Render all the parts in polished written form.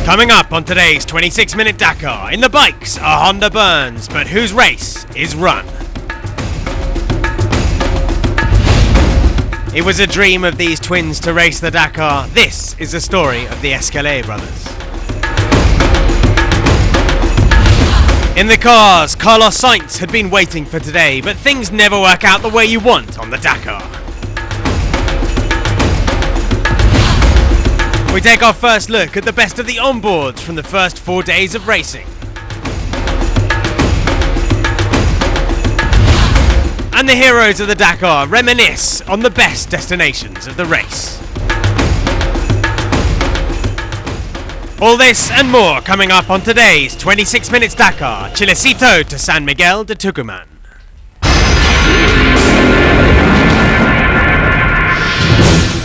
Coming up on today's 26-minute Dakar, in the bikes are Honda Burns, but whose race is run? It was a dream of these twins to race the Dakar. This is the story of the Escalade brothers. In the cars, Carlos Sainz had been waiting for today, but things never work out the way you want on the Dakar. We take our first look at the best of the onboards from the first 4 days of racing. And the heroes of the Dakar reminisce on the best destinations of the race. All this and more coming up on today's 26 Minutes Dakar, Chilecito to San Miguel de Tucumán.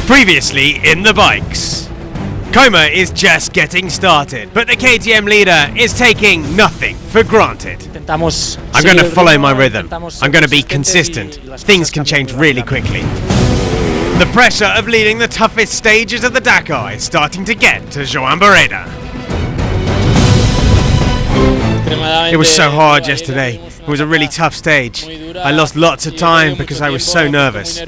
Previously in the bikes. Coma is just getting started, but the KTM leader is taking nothing for granted. I'm going to follow my rhythm. I'm going to be consistent. Things can change really quickly. The pressure of leading the toughest stages of the Dakar is starting to get to Joan Barreda. It was so hard yesterday. It was a really tough stage. I lost lots of time because I was so nervous.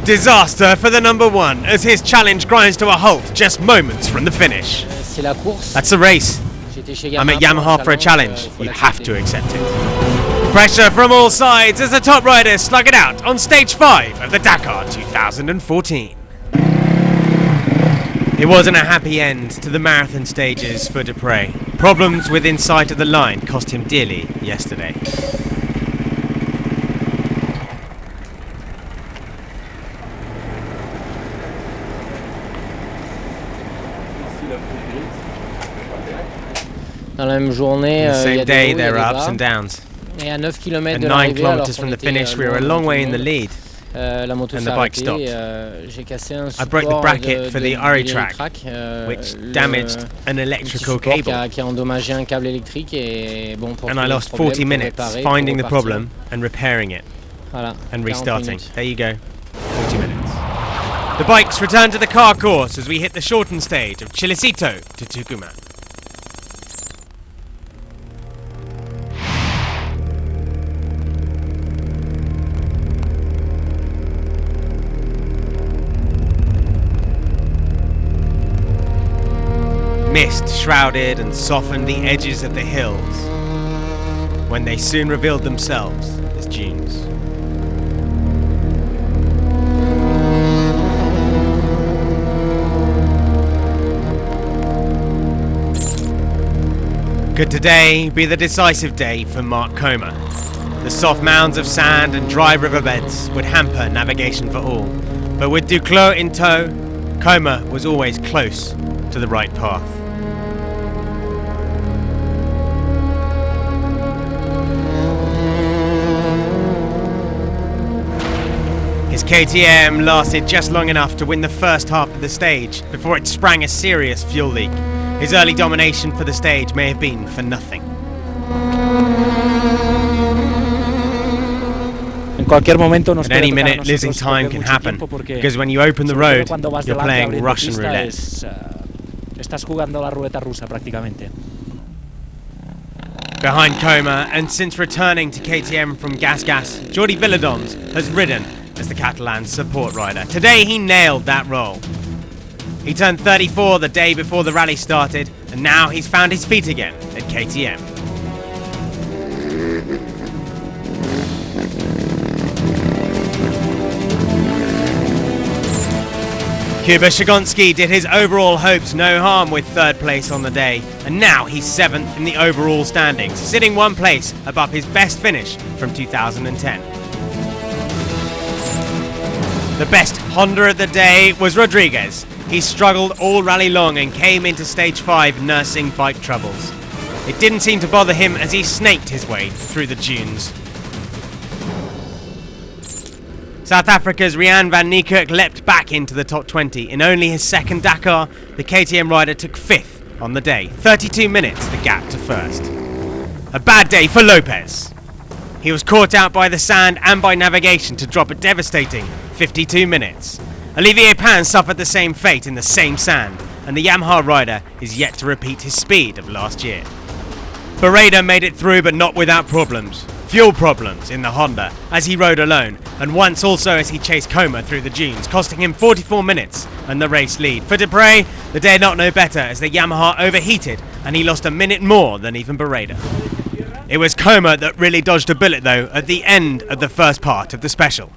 Disaster for the number one as his challenge grinds to a halt just moments from the finish. That's the race. I'm at Yamaha for a challenge. You have to accept it. Pressure from all sides as the top riders slug it out on stage 5 of the Dakar 2014. It wasn't a happy end to the marathon stages for Dupre. Problems within sight of the line cost him dearly yesterday. The same day there are ups and downs. At 9 kilometers from the finish we were a long way in the lead. And the bike stopped. I broke the bracket for the RE track, which damaged an electrical cable. And I lost 40 minutes finding the problem and repairing it. And restarting. There you go. 40 minutes. The bikes return to the car course as we hit the shortened stage of Chilecito to Tucumán. Mist shrouded and softened the edges of the hills, when they soon revealed themselves as dunes. Could today be the decisive day for Mark Coma? The soft mounds of sand and dry riverbeds would hamper navigation for all, but with Duclos in tow, Coma was always close to the right path. His KTM lasted just long enough to win the first half of the stage before it sprang a serious fuel leak. His early domination for the stage may have been for nothing. At any minute, losing time can happen, because when you open the road, you're playing Russian roulette. Behind Coma, and since returning to KTM from Gas, Jordi Villadoms has ridden as the Catalan's support rider. Today he nailed that role. He turned 34 the day before the rally started, and now he's found his feet again at KTM. Kuba Shagonski did his overall hopes no harm with third place on the day, and now he's 7th in the overall standings, sitting one place above his best finish from 2010. The best Honda of the day was Rodriguez. He struggled all rally long and came into stage 5 nursing bike troubles. It didn't seem to bother him as he snaked his way through the dunes. South Africa's Rian van Niekerk leapt back into the top 20. In only his second Dakar, the KTM rider took 5th on the day. 32 minutes the gap to first. A bad day for Lopez. He was caught out by the sand and by navigation to drop a devastating 52 minutes. Olivier Pain suffered the same fate in the same sand, and the Yamaha rider is yet to repeat his speed of last year. Barreda made it through, but not without problems. Fuel problems in the Honda as he rode alone, and once also as he chased Coma through the dunes, costing him 44 minutes and the race lead. For Dupre, the dare not know better as the Yamaha overheated and he lost a minute more than even Barreda. It was Coma that really dodged a bullet though at the end of the first part of the special.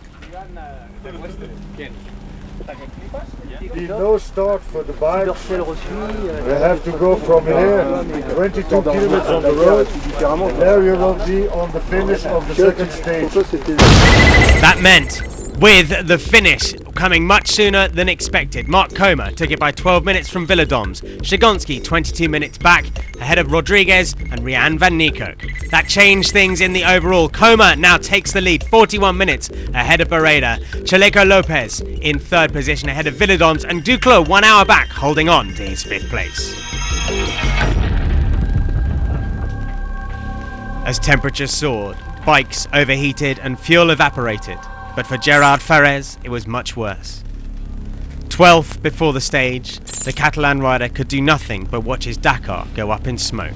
No start for the bike. We have to go from here 22 kilometers on the road, and there you will be on the finish of the second stage. That meant, with the finish coming much sooner than expected, Mark Coma took it by 12 minutes from Villedoms, Shagonski 22 minutes back, ahead of Rodriguez and Rian van Niekerk. That changed things in the overall. Coma now takes the lead 41 minutes ahead of Barreda. Chaleco Lopez in third position ahead of Villedoms, and Duclos 1 hour back, holding on to his fifth place. As temperatures soared, bikes overheated and fuel evaporated. But for Gerard Ferrez, it was much worse. 12th before the stage, the Catalan rider could do nothing but watch his Dakar go up in smoke.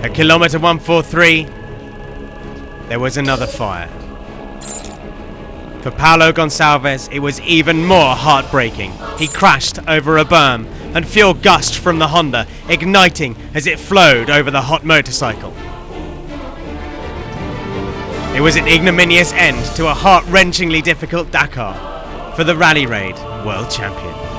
At kilometre 143, there was another fire. For Paulo Gonçalves, it was even more heartbreaking. He crashed over a berm, and fuel gushed from the Honda, igniting as it flowed over the hot motorcycle. It was an ignominious end to a heart-wrenchingly difficult Dakar for the Rally Raid world champion.